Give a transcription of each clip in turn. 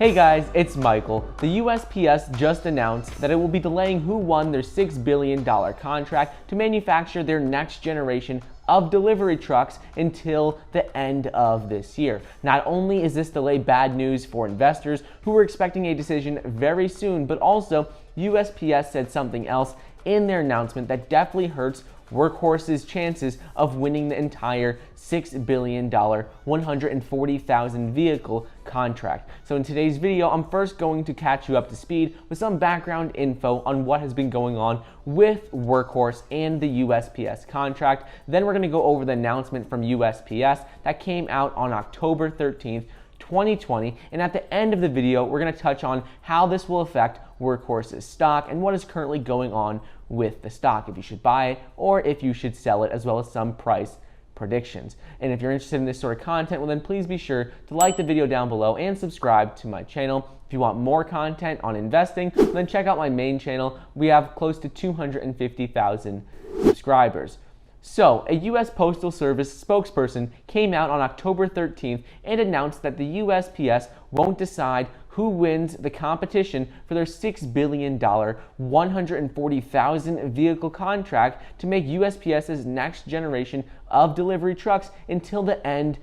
Hey guys, it's Michael. The USPS just announced that it will be delaying who won their $6 billion contract to manufacture their next generation of delivery trucks until the end of this year. Not only is this delay bad news for investors who were expecting a decision very soon, but also USPS said something else in their announcement that definitely hurts Workhorse's chances of winning the entire $6 billion, 140,000 vehicle contract. So in today's video, I'm first going to catch you up to speed with some background info on what has been going on with Workhorse and the USPS contract. Then we're going to go over the announcement from USPS that came out on October 13th, 2020, and at the end of the video, we're going to touch on how this will affect Workhorse's stock and what is currently going on with the stock, if you should buy it or if you should sell it, as well as some price predictions. And if you're interested in this sort of content, well then please be sure to like the video down below and subscribe to my channel. If you want more content on investing, then check out my main channel. We have close to 250,000 subscribers. So, a US Postal Service spokesperson came out on October 13th and announced that the USPS won't decide who wins the competition for their $6 billion, 140,000 vehicle contract to make USPS's next generation of delivery trucks until the end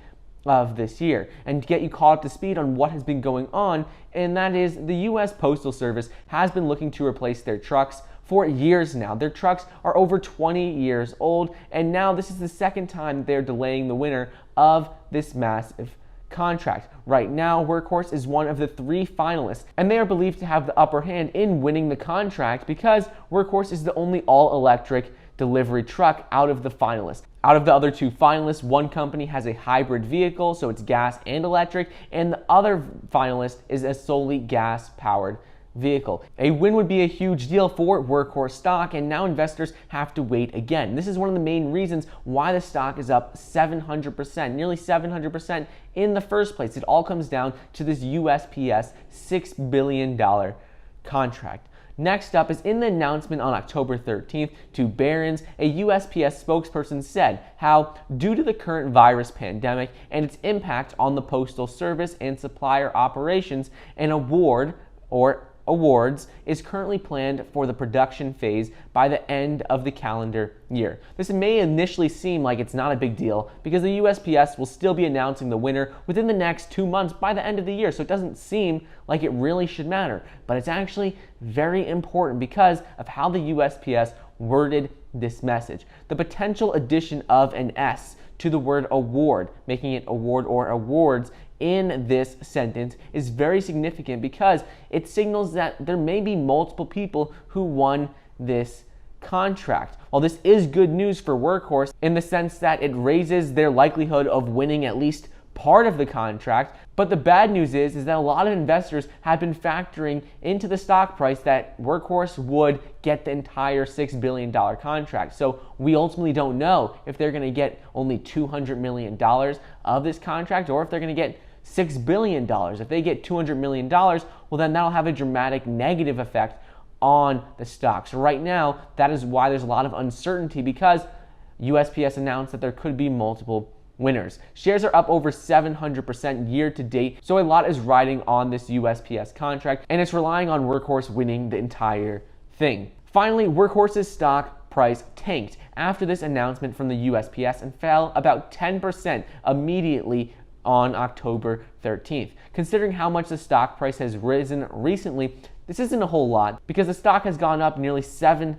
of this year. And to get you caught up to speed on what has been going on, and that is the US Postal Service has been looking to replace their trucks for years now. Their trucks are over 20 years old, and now this is the second time they're delaying the winner of this massive contract. Right now, Workhorse is one of the 3 finalists, and they are believed to have the upper hand in winning the contract because Workhorse is the only all-electric delivery truck out of the finalists. Out of the other 2 finalists, one company has a hybrid vehicle, so it's gas and electric, and the other finalist is a solely gas-powered vehicle. A win would be a huge deal for Workhorse stock, and now investors have to wait again. This is one of the main reasons why the stock is up 700%, nearly 700% in the first place. It all comes down to this USPS $6 billion contract. Next up is in the announcement on October 13th to Barron's, a USPS spokesperson said how, due to the current virus pandemic and its impact on the Postal Service and supplier operations, an award or awards is currently planned for the production phase by the end of the calendar year. This may initially seem like it's not a big deal because the USPS will still be announcing the winner within the next 2 months by the end of the year, so it doesn't seem like it really should matter. But it's actually very important because of how the USPS worded this message. The potential addition of an S to the word award, making it award or awards, in this sentence is very significant because it signals that there may be multiple people who won this contract. While this is good news for Workhorse in the sense that it raises their likelihood of winning at least part of the contract, but the bad news is that a lot of investors have been factoring into the stock price that Workhorse would get the entire $6 billion contract. So we ultimately don't know if they're going to get only $200 million of this contract or if they're going to get $6 billion. If they get $200 million, well then that'll have a dramatic negative effect on the stock. So right now, that is why there's a lot of uncertainty because USPS announced that there could be multiple winners. Shares are up over 700% year to date, so a lot is riding on this USPS contract, and it's relying on Workhorse winning the entire thing. Finally, Workhorse's stock price tanked after this announcement from the USPS and fell about 10% immediately on October 13th. Considering how much the stock price has risen recently, this isn't a whole lot because the stock has gone up nearly 700%.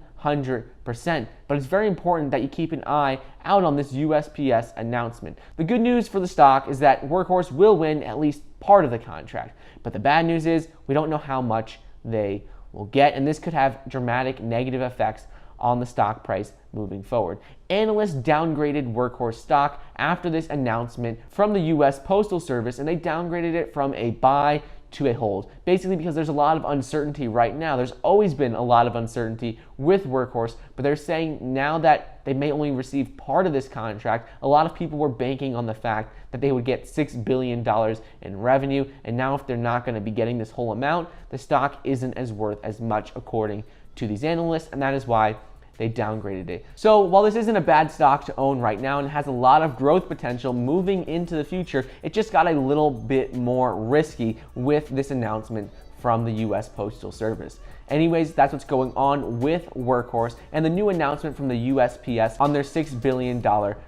But it's very important that you keep an eye out on this USPS announcement. The good news for the stock is that Workhorse will win at least part of the contract. But the bad news is we don't know how much they will get, and this could have dramatic negative effects on the stock price moving forward. Analysts downgraded Workhorse stock after this announcement from the US Postal Service, and they downgraded it from a buy to a hold, basically because there's a lot of uncertainty right now. There's always been a lot of uncertainty with Workhorse, but they're saying now that they may only receive part of this contract, a lot of people were banking on the fact that they would get $6 billion in revenue, and now if they're not going to be getting this whole amount, the stock isn't as worth as much according to these analysts, and that is why they downgraded it. So while this isn't a bad stock to own right now and has a lot of growth potential moving into the future, it just got a little bit more risky with this announcement from the US Postal Service. Anyways, that's what's going on with Workhorse and the new announcement from the USPS on their $6 billion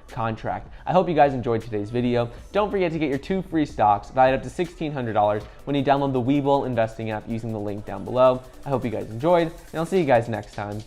contract. I hope you guys enjoyed today's video. Don't forget to get your 2 free stocks valued up to $1,600 when you download the Webull investing app using the link down below. I hope you guys enjoyed, and I'll see you guys next time.